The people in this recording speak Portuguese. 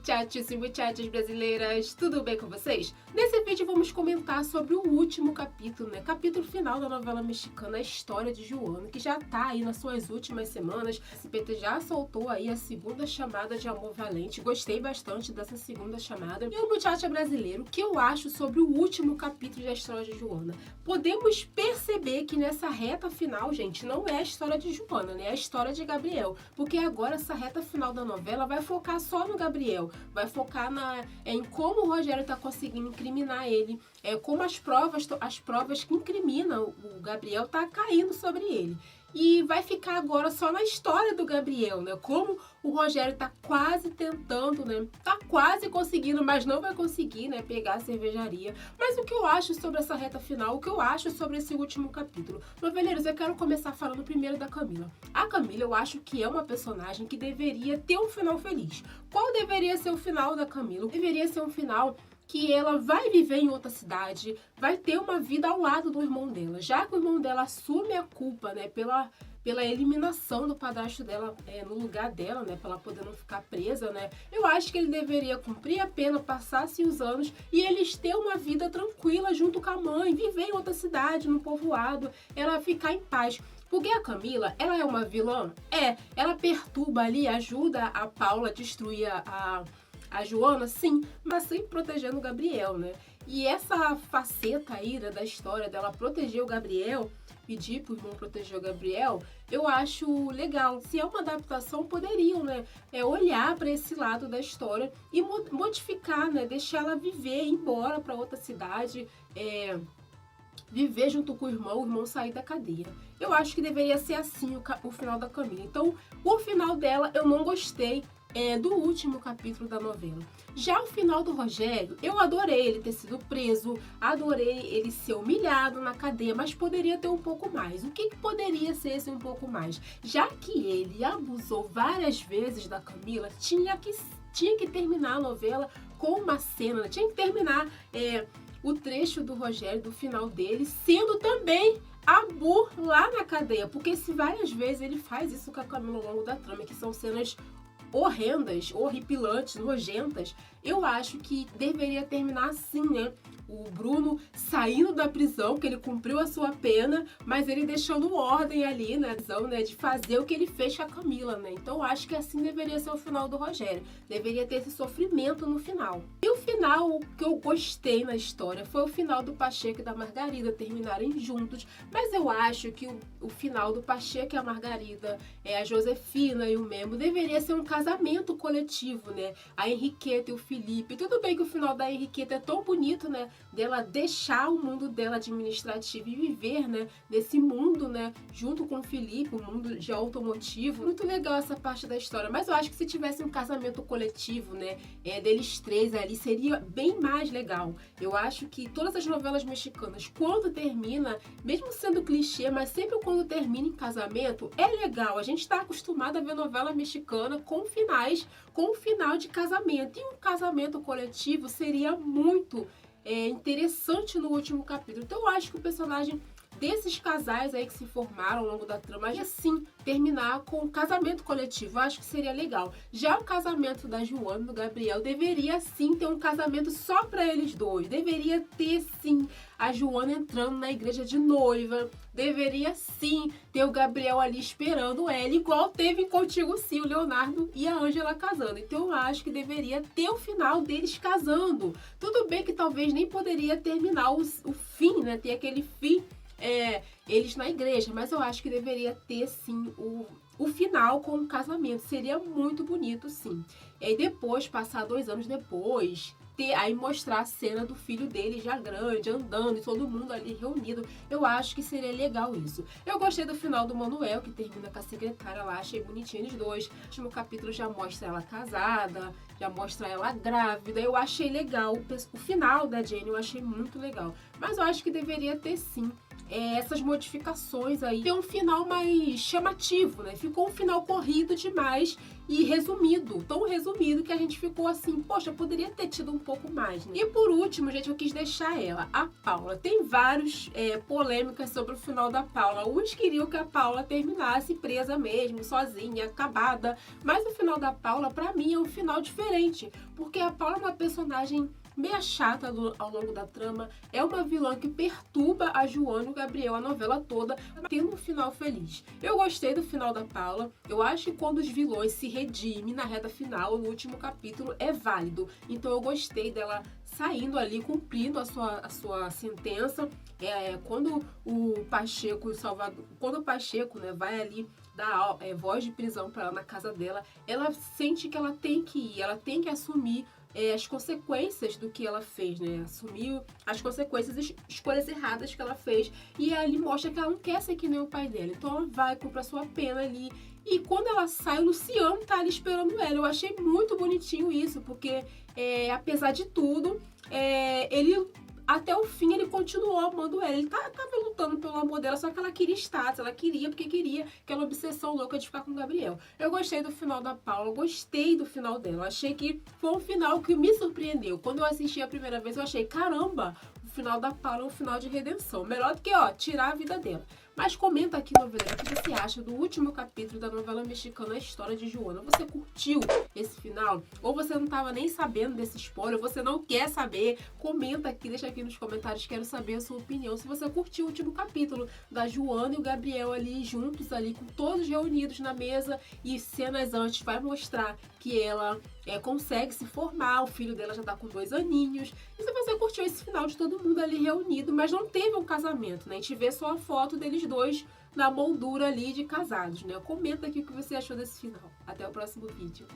muchachos e muchachas brasileiras, tudo bem com vocês? Nesse vídeo vamos comentar sobre o último capítulo, capítulo final da novela mexicana A História de Joana, que já tá aí nas suas últimas semanas. A SBT já soltou aí a segunda chamada de Amor Valente, gostei bastante dessa segunda chamada. E o muchacho brasileiro, o que eu acho sobre o último capítulo da História de Joana? Podemos perceber que nessa reta final, gente, não é a história de Joana, é a história de Gabriel, porque agora essa reta final da novela vai focar só no Gabriel, vai focar em como o Rogério tá conseguindo incriminar ele, como as provas que incriminam o Gabriel tá caindo sobre ele. E vai ficar agora só na história do Gabriel, como o Rogério tá quase tentando, tá quase conseguindo, mas não vai conseguir, pegar a cervejaria. Mas o que eu acho sobre essa reta final, o que eu acho sobre esse último capítulo? Noveleiros, eu quero começar falando primeiro da Camila. A Camila, eu acho que é uma personagem que deveria ter um final feliz. Qual deveria ser o final da Camila? Deveria ser um final que ela vai viver em outra cidade, vai ter uma vida ao lado do irmão dela, já que o irmão dela assume a culpa, pela eliminação do padrasto dela no lugar dela, pra ela poder não ficar presa, Eu acho que ele deveria cumprir a pena, passar-se os anos e eles ter uma vida tranquila junto com a mãe, viver em outra cidade, no povoado, ela ficar em paz. Porque a Camila, ela é uma vilã? Ela perturba ali, ajuda a Paula a destruir a Joana, sim, mas sempre protegendo o Gabriel, E essa faceta aí da história dela proteger o Gabriel, pedir pro irmão proteger o Gabriel, eu acho legal. Se é uma adaptação, poderiam, olhar para esse lado da história e modificar, deixar ela viver, ir embora para outra cidade, viver junto com o irmão sair da cadeia. Eu acho que deveria ser assim o final da Camila. Então, o final dela eu não gostei do último capítulo da novela. Já o final do Rogério, eu adorei ele ter sido preso, adorei ele ser humilhado na cadeia, mas poderia ter um pouco mais. O que poderia ser esse um pouco mais? Já que ele abusou várias vezes da Camila, tinha que terminar a novela com uma cena, tinha que terminar o trecho do Rogério, do final dele, sendo também Abu lá na cadeia, porque se várias vezes ele faz isso com a Camila ao longo da trama, que são cenas horrendas, horripilantes, nojentas, eu acho que deveria terminar assim, O Bruno saindo da prisão, que ele cumpriu a sua pena, mas ele deixando ordem ali na prisão, de fazer o que ele fez com a Camila, Então eu acho que assim deveria ser o final do Rogério. Deveria ter esse sofrimento no final. E o final que eu gostei na história foi o final do Pacheco e da Margarida terminarem juntos, mas eu acho que o final do Pacheco e a Margarida, a Josefina e o Memo, deveria ser um casamento coletivo, A Henriqueta e o Felipe. Tudo bem que o final da Henriqueta é tão bonito, dela deixar o mundo dela administrativo e viver, nesse mundo, junto com o Felipe, o mundo de automotivo. Muito legal essa parte da história, mas eu acho que se tivesse um casamento coletivo, deles três ali, seria bem mais legal. Eu acho que todas as novelas mexicanas, quando termina, mesmo sendo clichê, mas sempre quando termina em casamento, é legal. A gente tá acostumado a ver novela mexicana com finais, com o final de casamento. E um casamento coletivo seria muito interessante no último capítulo. Então eu acho que o personagem desses casais aí que se formaram ao longo da trama, e assim, terminar com um casamento coletivo, eu acho que seria legal. Já o casamento da Joana e do Gabriel deveria sim ter um casamento só para eles dois. Deveria ter sim a Joana entrando na igreja de noiva. Deveria sim ter o Gabriel ali esperando ela, igual teve Contigo Sim, o Leonardo e a Ângela casando. Então eu acho que deveria ter o final deles casando. Tudo bem que talvez nem poderia terminar o fim, ter aquele fim eles na igreja, mas eu acho que deveria ter sim o final com o casamento. Seria muito bonito, sim. E depois, passar 2 anos depois, aí mostrar a cena do filho dele já grande, andando, e todo mundo ali reunido. Eu acho que seria legal isso. Eu gostei do final do Manuel, que termina com a secretária lá, achei bonitinho eles dois. O último capítulo já mostra ela casada, já mostra ela grávida. Eu achei legal. O final da Jenny eu achei muito legal. Mas eu acho que deveria ter sim essas modificações aí. Ter um final mais chamativo, Ficou um final corrido demais e resumido. Tão resumido que a gente ficou assim, poxa, poderia ter tido um pouco mais, E por último, gente, eu quis deixar ela, a Paula. Tem vários polêmicas sobre o final da Paula. Uns queriam que a Paula terminasse presa mesmo, sozinha, acabada. Mas o final da Paula, pra mim, é um final diferente. diferente, porque a Paula é uma personagem meia chata ao longo da trama, é uma vilã que perturba a Joana e o Gabriel a novela toda, tendo um final feliz. Eu gostei do final da Paula, eu acho que quando os vilões se redimem na reta final, no último capítulo, é válido. Então eu gostei dela saindo ali, cumprindo a sua sentença. Quando o Pacheco, né, vai ali dar voz de prisão para ela na casa dela, ela sente que ela tem que ir, ela tem que assumir as consequências do que ela fez, né? Assumir as consequências, as escolhas erradas que ela fez. E ali mostra que ela não quer ser que nem o pai dela. Então ela vai, cumprir a sua pena ali. E quando ela sai, o Luciano tá ali esperando ela. Eu achei muito bonitinho isso, porque apesar de tudo, ele... Até o fim ele continuou amando ela. Ele tava lutando pelo amor dela, só que ela queria status, ela queria porque queria aquela obsessão louca de ficar com o Gabriel. Eu gostei do final da Paula, gostei do final dela. Achei que foi um final que me surpreendeu. Quando eu assisti a primeira vez, eu achei, caramba, o final da Paula é um final de redenção. Melhor do que, tirar a vida dela. Mas comenta aqui, noveleiro, o que você acha do último capítulo da novela mexicana A História de Joana. Você curtiu esse final? Ou você não estava nem sabendo desse spoiler? Ou você não quer saber? Comenta aqui, deixa aqui nos comentários, quero saber a sua opinião. Se você curtiu o último capítulo da Joana e o Gabriel ali juntos, ali com todos reunidos na mesa, e cenas antes vai mostrar que ela consegue se formar, o filho dela já tá com 2 aninhos. E se você curtiu esse final de todo mundo ali reunido, mas não teve um casamento, né? A gente vê só a foto deles dois na moldura ali de casados, né? Comenta aqui o que você achou desse final. Até o próximo vídeo.